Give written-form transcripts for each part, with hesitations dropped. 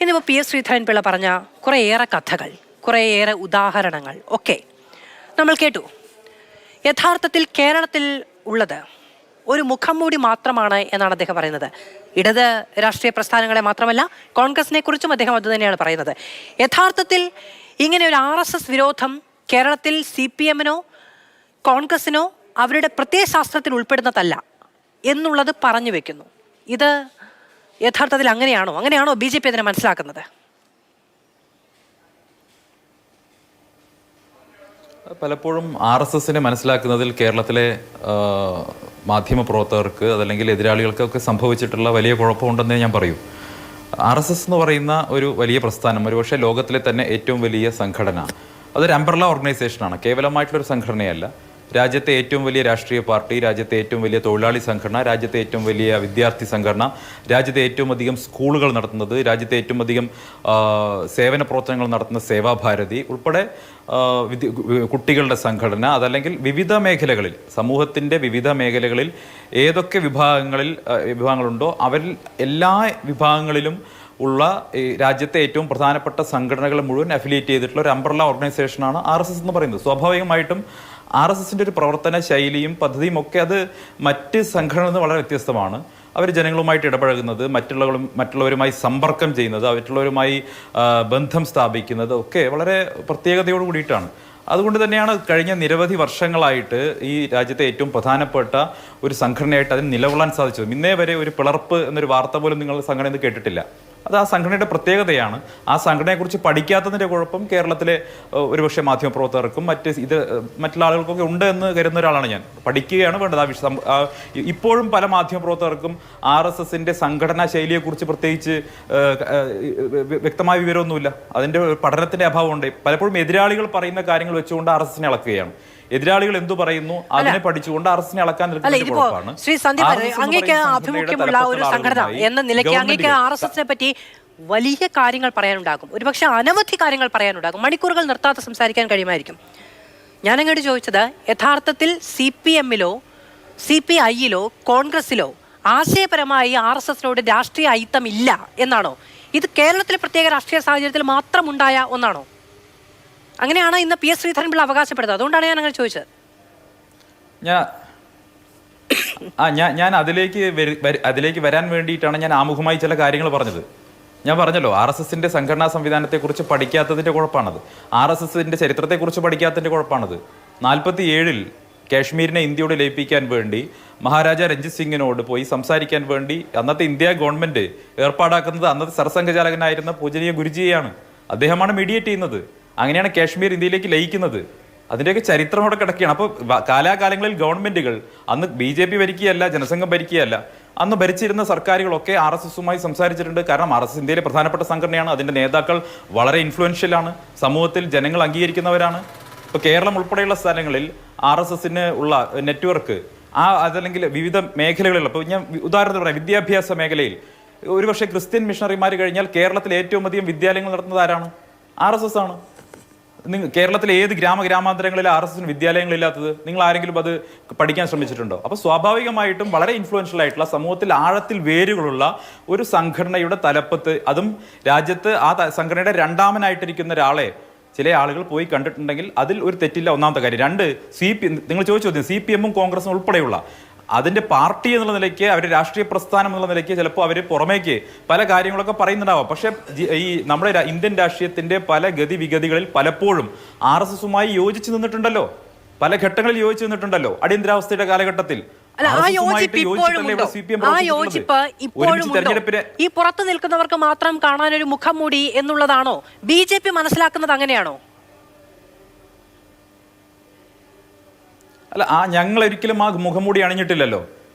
ഇന്നിപ്പോൾ P S Sreedharan Pillai പറഞ്ഞ കുറേയേറെ കഥകൾ, കുറേയേറെ ഉദാഹരണങ്ങൾ ഒക്കെ നമ്മൾ കേട്ടു. യഥാർത്ഥത്തിൽ കേരളത്തിൽ ഉള്ളത് ഒരു മുഖംമൂടി മാത്രമാണ് എന്നാണ് അദ്ദേഹം പറയുന്നത്. ഇടത് രാഷ്ട്രീയ പ്രസ്ഥാനങ്ങളെ മാത്രമല്ല, കോൺഗ്രസിനെ കുറിച്ചും അദ്ദേഹം അതുതന്നെയാണ് പറയുന്നത്. യഥാർത്ഥത്തിൽ ഇങ്ങനെ ഒരു RSS വിരോധം കേരളത്തിൽ CPM-നോ കോൺഗ്രസിനോ അവരുടെ പ്രത്യയശാസ്ത്രത്തിൽ ഉൾപ്പെടുന്നതല്ല എന്നുള്ളത് പറഞ്ഞു വെക്കുന്നു. ഇത് യഥാർത്ഥത്തിൽ അങ്ങനെയാണോ BJP അതിനെ മനസ്സിലാക്കുന്നത്? പലപ്പോഴും RSSനെ മനസ്സിലാക്കുന്നതിൽ കേരളത്തിലെ മാധ്യമപ്രവർത്തകർക്ക് അതല്ലെങ്കിൽ എതിരാളികൾക്കൊക്കെ സംഭവിച്ചിട്ടുള്ള വലിയ കുഴപ്പമുണ്ടെന്നേ ഞാൻ പറയൂ. RSS എന്ന് പറയുന്ന ഒരു വലിയ പ്രസ്ഥാനം, ഒരുപക്ഷെ ലോകത്തിലെ തന്നെ ഏറ്റവും വലിയ സംഘടന, അതൊരു അംബ്രല്ല ഓർഗനൈസേഷനാണ്, കേവലമായിട്ടുള്ളൊരു സംഘടനയല്ല. രാജ്യത്തെ ഏറ്റവും വലിയ രാഷ്ട്രീയ പാർട്ടി, രാജ്യത്തെ ഏറ്റവും വലിയ തൊഴിലാളി സംഘടന, രാജ്യത്തെ ഏറ്റവും വലിയ വിദ്യാർത്ഥി സംഘടന, രാജ്യത്തെ ഏറ്റവും അധികം സ്കൂളുകൾ നടത്തുന്നത്, രാജ്യത്തെ ഏറ്റവും അധികം സേവന പ്രവർത്തനങ്ങൾ നടത്തുന്ന സേവാഭാരതി ഉൾപ്പെടെ കുട്ടികളുടെ സംഘടന, അതല്ലെങ്കിൽ വിവിധ മേഖലകളിൽ, സമൂഹത്തിൻ്റെ വിവിധ മേഖലകളിൽ ഏതൊക്കെ വിഭാഗങ്ങളുണ്ടോ അവരിൽ എല്ലാ വിഭാഗങ്ങളിലും ഉള്ള രാജ്യത്തെ ഏറ്റവും പ്രധാനപ്പെട്ട സംഘടനകൾ മുഴുവൻ അഫിലിയേറ്റ് ചെയ്തിട്ടുള്ള ഒരു അംബ്രല്ല ഓർഗനൈസേഷനാണ് RSS എന്ന് പറയുന്നത്. സ്വാഭാവികമായിട്ടും RSSന്റെ ഒരു പ്രവർത്തന ശൈലിയും പദ്ധതിയും ഒക്കെ അത് മറ്റ് സംഘടനകളിൽ നിന്ന് വളരെ വ്യത്യസ്തമാണ്. അവർ ജനങ്ങളുമായിട്ട് ഇടപഴകുന്നത്, മറ്റുള്ളവരുമായി സമ്പർക്കം ചെയ്യുന്നത്, മറ്റുള്ളവരുമായി ബന്ധം സ്ഥാപിക്കുന്നത് ഒക്കെ വളരെ പ്രത്യേകതയോട് കൂടിയിട്ടാണ്. അതുകൊണ്ട് തന്നെയാണ് കഴിഞ്ഞ നിരവധി വർഷങ്ങളായിട്ട് ഈ രാജ്യത്തെ ഏറ്റവും പ്രധാനപ്പെട്ട ഒരു സംഘടനയായിട്ട് അതിന് നിലകൊള്ളാൻ സാധിച്ചത്. ഇന്നേ വരെ ഒരു പിളർപ്പ് എന്നൊരു വാർത്ത പോലും നിങ്ങൾ സംഘടന കേട്ടിട്ടില്ല. അത് ആ സംഘടനയുടെ പ്രത്യേകതയാണ്. ആ സംഘടനയെക്കുറിച്ച് പഠിക്കാത്തതിൻ്റെ കുഴപ്പം കേരളത്തിലെ ഒരുപക്ഷെ മാധ്യമപ്രവർത്തകർക്കും മറ്റുള്ള ആളുകൾക്കൊക്കെ ഉണ്ട് എന്ന് കരുതുന്ന ഒരാളാണ് ഞാൻ. പഠിക്കുകയാണ് വേണ്ടത് ആ വിഷയം. ഇപ്പോഴും പല മാധ്യമപ്രവർത്തകർക്കും RSSന്റെ സംഘടനാ ശൈലിയെക്കുറിച്ച് പ്രത്യേകിച്ച് വ്യക്തമായ വിവരമൊന്നുമില്ല. അതിൻ്റെ പഠനത്തിൻ്റെ അഭാവമുണ്ട്. പലപ്പോഴും എതിരാളികൾ പറയുന്ന കാര്യങ്ങൾ വെച്ചുകൊണ്ട് RSSനെ അളക്കുകയാണ്. എതിരാളികൾ എന്തു പറയുന്നു അതിനെ പഠിച്ചുകൊണ്ട് RSSനെ അളക്കാൻ നിൽക്കുന്ന ശ്രീ സന്ദീപ്, അങ്ങേക്ക് ആഭിമുഖ്യമുള്ള ഒരു സംഘടന എന്ന നിലയ്ക്ക് അങ്ങേക്ക് RSSനെ പറ്റി വലിയ കാര്യങ്ങൾ പറയാനുണ്ടാകും, ഒരുപക്ഷെ അനവധി കാര്യങ്ങൾ പറയാനുണ്ടാകും, മണിക്കൂറുകൾ നിർത്താതെ സംസാരിക്കാൻ കഴിയുമായിരിക്കും. ഞാൻ അങ്ങോട്ട് ചോദിച്ചത്, യഥാർത്ഥത്തിൽ CPM-ലോ CPI-ലോ കോൺഗ്രസിലോ ആശയപരമായി RSSനോട് രാഷ്ട്രീയ ഐത്തം ഇല്ല എന്നാണോ? ഇത് കേരളത്തിലെ പ്രത്യേക രാഷ്ട്രീയ സാഹചര്യത്തിൽ മാത്രമുണ്ടായ ഒന്നാണോ? അങ്ങനെയാണ് ഇന്ന് പി എസ് ശ്രീധരൻപിള്ള അവകാശപ്പെടുന്നത്. അതുകൊണ്ടാണ് ഞാൻ അങ്ങനെ ചോദിച്ചത്. ഞാൻ അതിലേക്ക് വരാൻ വേണ്ടിയിട്ടാണ് ഞാൻ ആമുഖമായി ചില കാര്യങ്ങൾ പറഞ്ഞത്. ഞാൻ പറഞ്ഞല്ലോ, RSSന്റെ സംഘടനാ സംവിധാനത്തെക്കുറിച്ച് പഠിക്കാത്തതിൻ്റെ കുഴപ്പമാണത്. RSSന്റെ ചരിത്രത്തെക്കുറിച്ച് പഠിക്കാത്തതിൻ്റെ കുഴപ്പമാണത്. 47-ൽ കാശ്മീരിനെ ഇന്ത്യയോട് ലയിപ്പിക്കാൻ വേണ്ടി മഹാരാജ രഞ്ജിത് സിംഗിനോട് പോയി സംസാരിക്കാൻ വേണ്ടി അന്നത്തെ ഇന്ത്യ ഗവൺമെന്റ് ഏർപ്പാടാക്കുന്നത് അന്നത്തെ സർസംഘചാലകനായിരുന്ന പൂജനീയ ഗുരുജിയെയാണ്. അദ്ദേഹമാണ് മീഡിയേറ്റ് ചെയ്യുന്നത്. അങ്ങനെയാണ് കാശ്മീർ ഇന്ത്യയിലേക്ക് ലയിക്കുന്നത്. അതിൻ്റെയൊക്കെ ചരിത്രം അവിടെ കിടക്കുകയാണ്. അപ്പോൾ കാലാകാലങ്ങളിൽ ഗവൺമെന്റുകൾ, അന്ന് BJP ഭരിക്കുകയല്ല, ജനസംഘം ഭരിക്കുകയല്ല, അന്ന് ഭരിച്ചിരുന്ന സർക്കാരുകളൊക്കെ RSSുമായി സംസാരിച്ചിട്ടുണ്ട്. കാരണം RSS ഇന്ത്യയിലെ പ്രധാനപ്പെട്ട സംഘടനയാണ്. അതിൻ്റെ നേതാക്കൾ വളരെ ഇൻഫ്ലുവൻഷ്യലാണ്, സമൂഹത്തിൽ ജനങ്ങൾ അംഗീകരിക്കുന്നവരാണ്. ഇപ്പോൾ കേരളം ഉൾപ്പെടെയുള്ള സ്ഥലങ്ങളിൽ RSSന് ഉള്ള നെറ്റ്വർക്ക് അതല്ലെങ്കിൽ വിവിധ മേഖലകളിലുള്ള, ഇപ്പോൾ ഞാൻ ഉദാഹരണത്തിന് പറയാം, വിദ്യാഭ്യാസ മേഖലയിൽ ഒരുപക്ഷെ ക്രിസ്ത്യൻ മിഷണറിമാർ കഴിഞ്ഞാൽ കേരളത്തിൽ ഏറ്റവും അധികം വിദ്യാലയങ്ങൾ നടത്തുന്നത് ആരാണ്? RSS ആണ്. കേരളത്തിലെ ഏത് ഗ്രാമാന്തരങ്ങളിലെ RSSന് വിദ്യാലയങ്ങളില്ലാത്തത്? നിങ്ങൾ ആരെങ്കിലും അത് പഠിക്കാൻ ശ്രമിച്ചിട്ടുണ്ടോ? അപ്പോൾ സ്വാഭാവികമായിട്ടും വളരെ ഇൻഫ്ലുവൻഷ്യൽ ആയിട്ടുള്ള, സമൂഹത്തിൽ ആഴത്തിൽ വേരുകളുള്ള ഒരു സംഘടനയുടെ തലപ്പത്ത്, അതും രാജ്യത്ത് ആ സംഘടനയുടെ രണ്ടാമനായിട്ടിരിക്കുന്ന ഒരാളെ ചില ആളുകൾ പോയി കണ്ടിട്ടുണ്ടെങ്കിൽ അതിൽ ഒരു തെറ്റില്ല. ഒന്നാമത്തെ കാര്യം. രണ്ട്, നിങ്ങൾ ചോദിച്ചു CPM-ഉം കോൺഗ്രസും ഉൾപ്പെടെയുള്ള അതിൻ്റെ പാർട്ടി എന്നുള്ള നിലയ്ക്ക്, അവരുടെ രാഷ്ട്രീയ പ്രസ്ഥാനം എന്നുള്ള നിലയ്ക്ക് ചിലപ്പോൾ അവർ പുറമേക്ക് പല കാര്യങ്ങളൊക്കെ പറയുന്നുണ്ടാവാം. പക്ഷേ ഈ നമ്മുടെ ഇന്ത്യൻ രാഷ്ട്രീയത്തിൻ്റെ പല ഗതിവിഗതികളിൽ പലപ്പോഴും RSSുമായി യോജിച്ച് നിന്നിട്ടുണ്ടല്ലോ, പല ഘട്ടങ്ങളിൽ യോജിച്ച് നിന്നിട്ടുണ്ടല്ലോ. അടിയന്തരാവസ്ഥയുടെ കാലഘട്ടത്തിൽ ഈ പുറത്തു നിൽക്കുന്നവർക്ക് മാത്രം കാണാൻ ഒരു മുഖം മൂടി എന്നുള്ളതാണോ BJP മനസ്സിലാക്കുന്നത്? അങ്ങനെയാണോ? അല്ല, ഞങ്ങൾ ഒരിക്കലും ആ മുഖംമൂടി അണിഞ്ഞിട്ടില്ലല്ലോ.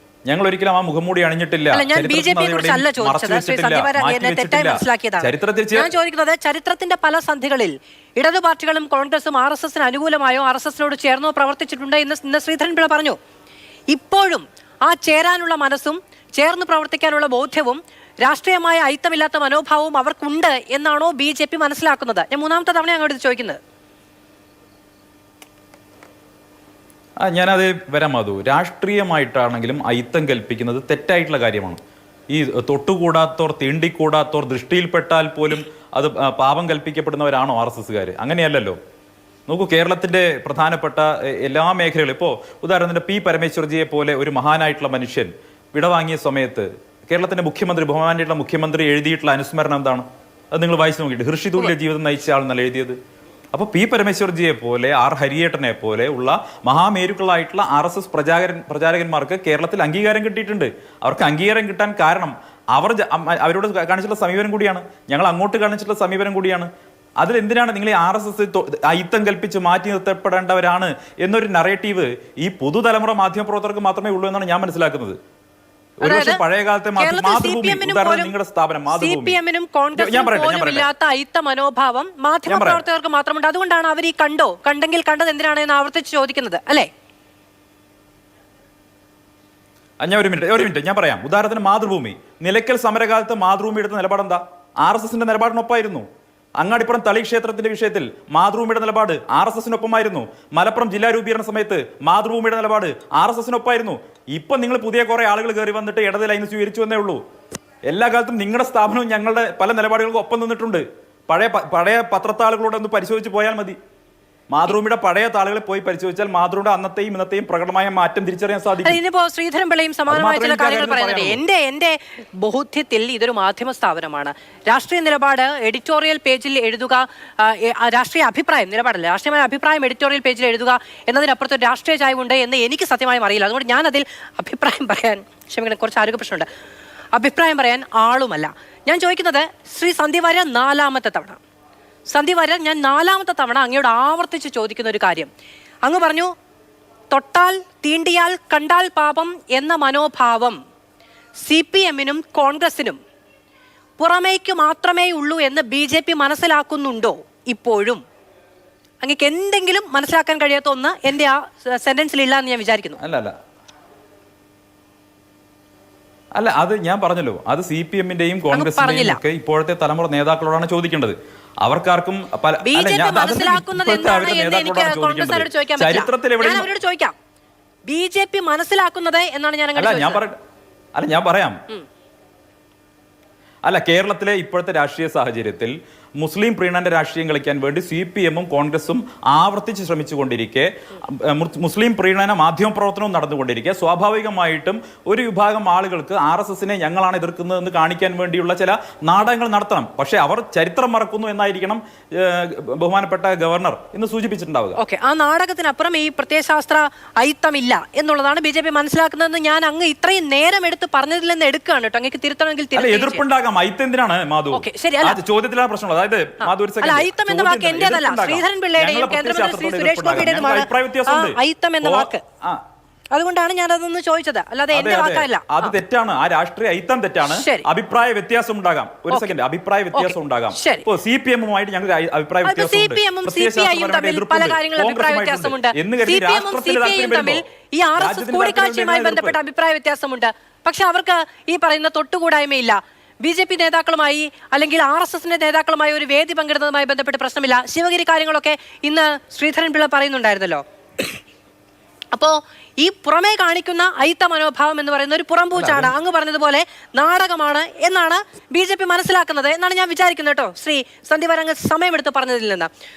ഞാൻ ചോദിക്കുന്നത്, ചരിത്രത്തിന്റെ പല സന്ധികളിൽ ഇടതു പാർട്ടികളും കോൺഗ്രസും RSSന് അനുകൂലമായോ RSSനോട് ചേർന്നോ പ്രവർത്തിച്ചിട്ടുണ്ട് എന്ന് ശ്രീധരൻപിള്ള പറഞ്ഞു. ഇപ്പോഴും ആ ചേരാനുള്ള മനസ്സും ചേർന്ന് പ്രവർത്തിക്കാനുള്ള ബോധ്യവും രാഷ്ട്രീയമായ ഐത്തമില്ലാത്ത മനോഭാവവും അവർക്കുണ്ട് എന്നാണോ BJP മനസ്സിലാക്കുന്നത്? ഞാൻ മൂന്നാമത്തെ തവണ അങ്ങോട്ട് ചോദിക്കുന്നത്. ഞാനത് വരാം. മധു, രാഷ്ട്രീയമായിട്ടാണെങ്കിലും ഐത്തം കൽപ്പിക്കുന്നത് തെറ്റായിട്ടുള്ള കാര്യമാണ്. ഈ തൊട്ടുകൂടാത്തോർ തീണ്ടിക്കൂടാത്തോർ ദൃഷ്ടിയിൽപ്പെട്ടാൽ പോലും അത് പാപം കൽപ്പിക്കപ്പെടുന്നവരാണോ RSSകാർ? അങ്ങനെയല്ലല്ലോ. നോക്കൂ, കേരളത്തിന്റെ പ്രധാനപ്പെട്ട എല്ലാ മേഖലകളും ഇപ്പോൾ ഉദാഹരണത്തിന് P പരമേശ്വർജിയെ പോലെ ഒരു മഹാനായിട്ടുള്ള മനുഷ്യൻ വിടവാങ്ങിയ സമയത്ത് കേരളത്തിന്റെ മുഖ്യമന്ത്രി, ബഹുമാനായിട്ടുള്ള മുഖ്യമന്ത്രി എഴുതിയിട്ടുള്ള അനുസ്മരണം എന്താണ്? അത് നിങ്ങൾ വായിച്ചു നോക്കിയിട്ട്, ഹൃഷിതുല്യ ജീവിതം നയിച്ച ആളെന്നല്ല എഴുതിയത്. അപ്പോൾ P പരമേശ്വർജിയെ പോലെ, R ഹരിയേട്ടനെ പോലെ ഉള്ള മഹാമേരുക്കളായിട്ടുള്ള RSS പ്രചാരകന്മാർക്ക് കേരളത്തിൽ അംഗീകാരം കിട്ടിയിട്ടുണ്ട്. അവർക്ക് അംഗീകാരം കിട്ടാൻ കാരണം അവരോട് കാണിച്ചിട്ടുള്ള സമീപനം കൂടിയാണ്, ഞങ്ങൾ അങ്ങോട്ട് കാണിച്ചിട്ടുള്ള സമീപനം കൂടിയാണ്. അതിലെന്തിനാണ് നിങ്ങൾ ഈ RSS അയിത്തം കൽപ്പിച്ച് മാറ്റി നിർത്തപ്പെടേണ്ടവരാണ് എന്നൊരു നറേറ്റീവ് ഈ പുതുതലമുറ മാധ്യമപ്രവർത്തകർക്ക് മാത്രമേ ഉള്ളൂ എന്നാണ് ഞാൻ മനസ്സിലാക്കുന്നത്. ഒരുപക്ഷെ പഴയ കാലത്തെ നിങ്ങളുടെ സ്ഥാപനം CPM-നും കോൺഗ്രസിനും ഇല്ലാത്ത അയിത്ത മനോഭാവം മാധ്യമപ്രവർത്തകർക്ക് മാത്രമുണ്ട്. അതുകൊണ്ടാണ് അവർ ഈ കണ്ടെങ്കിൽ കണ്ടത് എന്തിനാണെന്ന് ആവർത്തിച്ച് ചോദിക്കുന്നത്, അല്ലേ? ഞാൻ ഒരു മിനിറ്റ് ഞാൻ പറയാം. ഉദാഹരണത്തിന് മാതൃഭൂമി, നിലയ്ക്കൽ സമരകാലത്ത് മാതൃഭൂമി എടുത്ത നിലപാടെന്താ? RSSന്റെ നിലപാടിനൊപ്പമായിരുന്നു. അങ്ങാടിപ്പുറം തളി ക്ഷേത്രത്തിന്റെ വിഷയത്തിൽ മാതൃഭൂമിയുടെ നിലപാട് RSSനൊപ്പമായിരുന്നു. മലപ്പുറം ജില്ലാ രൂപീകരണ സമയത്ത് മാതൃഭൂമിയുടെ നിലപാട് RSSനൊപ്പമായിരുന്നു. ഇപ്പൊ നിങ്ങൾ പുതിയ കുറെ ആളുകൾ കയറി വന്നിട്ട് ഇടത് ലൈൻ സ്വീകരിച്ചു എന്നേ ഉള്ളൂ. എല്ലാ കാലത്തും നിങ്ങളുടെ സ്ഥാപനവും ഞങ്ങളുടെ പല നിലപാടുകൾക്കും ഒപ്പം നിന്നിട്ടുണ്ട്. പഴയ പത്രത്താളുകളോട് ഒന്ന് പരിശോധിച്ച് പോയാൽ മതി. മാതൃഭൂമിയുടെ പഴയ താളുകളെ പോയി പരിശോധിച്ചാൽ മാതൃഭൂമിയുടെ അന്നത്തെയും ഇന്നത്തെയും പ്രകടമായ മാറ്റം തിരിച്ചറിയാൻ സാധിക്കും. ഇനിയിപ്പോ ശ്രീധരൻ പിള്ളയും സമാനമായ ചില കാര്യങ്ങൾ പറയുന്നുണ്ട്. എന്റെ ബോധ്യത്തിൽ ഇതൊരു മാധ്യമ സ്ഥാപനമാണ്. രാഷ്ട്രീയ നിലപാട് എഡിറ്റോറിയൽ പേജിൽ എഴുതുക, രാഷ്ട്രീയ അഭിപ്രായം, നിലപാടല്ല, രാഷ്ട്രീയമായ അഭിപ്രായം എഡിറ്റോറിയൽ പേജിൽ എഴുതുക എന്നതിനപ്പുറത്ത് ഒരു രാഷ്ട്രീയ ചായ്വുണ്ട് എന്ന് എനിക്ക് സത്യമായും അറിയില്ല. അതുകൊണ്ട് ഞാൻ അതിൽ അഭിപ്രായം പറയാൻ, ക്ഷമിക്കണം, കുറച്ച് ആരോഗ്യ പ്രശ്നമുണ്ട്, അഭിപ്രായം പറയാൻ ആളുമല്ല. ഞാൻ ചോദിക്കുന്നത്, ശ്രീ സന്ദീപ് വാര്യർ നാലാമത്തെ തവണ ഞാൻ 4ാമത്തെ തവണ അങ്ങയോട് ആവർത്തിച്ച് ചോദിക്കുന്ന ഒരു കാര്യം, അങ്ങ് പറഞ്ഞു തൊട്ടാൽ തീണ്ടിയാൽ കണ്ടാൽ പാപം എന്ന മനോഭാവം CPM-നും കോൺഗ്രസിനും പുറമേക്ക് മാത്രമേ ഉള്ളൂ എന്ന് BJP മനസ്സിലാക്കുന്നുണ്ടോ ഇപ്പോഴും? അങ്ങക്ക് എന്തെങ്കിലും മനസ്സിലാക്കാൻ കഴിയാത്ത ഒന്ന് എൻ്റെ ആ സെന്റൻസിൽ ഇല്ല എന്ന് ഞാൻ വിചാരിക്കുന്നു. അല്ല, അത് ഞാൻ പറഞ്ഞല്ലോ, അത് CPM-ന്റെയും കോൺഗ്രസിന്റെയും ഒക്കെ ഇപ്പോഴത്തെ തലമുറ നേതാക്കളോടാണ് ചോദിക്കേണ്ടത്. അവർക്കാർക്കും ചരിത്രത്തിൽ BJP മനസ്സിലാക്കുന്നത് എന്നാണ് ഞാൻ പറയാം. അല്ല, കേരളത്തിലെ ഇപ്പോഴത്തെ രാഷ്ട്രീയ സാഹചര്യത്തിൽ മുസ്ലിം പ്രീണന്റെ രാഷ്ട്രീയം കളിക്കാൻ വേണ്ടി CPM-ഉം കോൺഗ്രസും ആവർത്തിച്ച് ശ്രമിച്ചുകൊണ്ടിരിക്കെ, മുസ്ലിം പ്രീണന മാധ്യമപ്രവർത്തനവും നടന്നുകൊണ്ടിരിക്കെ, സ്വാഭാവികമായിട്ടും ഒരു വിഭാഗം ആളുകൾക്ക് RSSനെ ഞങ്ങളാണ് എതിർക്കുന്നതെന്ന് കാണിക്കാൻ വേണ്ടിയുള്ള ചില നാടകങ്ങൾ നടത്തണം. പക്ഷെ അവർ ചരിത്രം മറക്കുന്നു എന്നായിരിക്കണം ബഹുമാനപ്പെട്ട ഗവർണർ ഇന്ന് സൂചിപ്പിച്ചിട്ടുണ്ടാവുക. ഓക്കെ, ആ നാടകത്തിനപ്പുറം ഈ പ്രത്യയശാസ്ത്ര അയിത്തമില്ല എന്നുള്ളതാണ് BJP മനസ്സിലാക്കുന്നതെന്ന് ഞാൻ അങ്ങ് ഇത്രയും നേരം എടുത്ത് പറഞ്ഞതിൽ നിന്ന് എടുക്കുകയാണ് കേട്ടോ. അങ്ങേക്ക് തിരുത്തണമെങ്കിൽ എതിർപ്പുണ്ടാകാം. അയിത്തം എന്തിനാണ് മാധു? ചോദ്യത്തിലാണ് പ്രശ്നമുള്ളത്. അയിത്തം എന്ന വാക്ക് എന്റേതല്ല, ശ്രീധരൻ പിള്ളയുടെയും കേന്ദ്രമന്ത്രി ശ്രീ സുരേഷ് ഗോപിയുടേതുമാണ് അയിത്തം എന്ന വാക്ക്. അതുകൊണ്ടാണ് ഞാൻ അതൊന്ന് ചോദിച്ചത്, അല്ലാതെ എന്റെ വാക്കല്ല. അത് തെറ്റാണ്, ആ രാഷ്ട്രീയ അയിത്തം തെറ്റാണ്. അഭിപ്രായ വ്യത്യാസം ഉണ്ടാകാം. ഒരു സെക്കൻഡ്, അഭിപ്രായ വ്യത്യാസം ഉണ്ടാകാം. CPM-ഉമായിട്ട് ഞങ്ങൾക്ക് അഭിപ്രായ CPM-ഉം CPI-യും തമ്മിൽ പല കാര്യങ്ങളും അഭിപ്രായ വ്യത്യാസമുണ്ട്. CPM-ഉം CPI-യും തമ്മിൽ ഈ RSS കൂടിക്കാഴ്ചയുമായി ബന്ധപ്പെട്ട അഭിപ്രായ വ്യത്യാസമുണ്ട്. പക്ഷെ അവർക്ക് ഈ പറയുന്ന തൊട്ടുകൂടായ്മയില്ല. BJP നേതാക്കളുമായി അല്ലെങ്കിൽ RSSന്റെ നേതാക്കളുമായി ഒരു വേദി പങ്കിടുന്നതുമായി ബന്ധപ്പെട്ട് പ്രശ്നമില്ല. ശിവഗിരി കാര്യങ്ങളൊക്കെ ഇന്ന് ശ്രീധരൻ പിള്ള പറയുന്നുണ്ടായിരുന്നല്ലോ. അപ്പോൾ ഈ പുറമേ കാണിക്കുന്ന അയിത്ത മനോഭാവം എന്ന് പറയുന്ന ഒരു പുറംപൂച്ചാണ്, അങ്ങ് പറഞ്ഞതുപോലെ നാടകമാണ് എന്നാണ് BJP മനസ്സിലാക്കുന്നത് എന്നാണ് ഞാൻ വിചാരിക്കുന്നത് കേട്ടോ. ശ്രീ സന്ദീപ് വാര്യർ സമയമെടുത്ത് പറഞ്ഞതിൽ നിന്ന്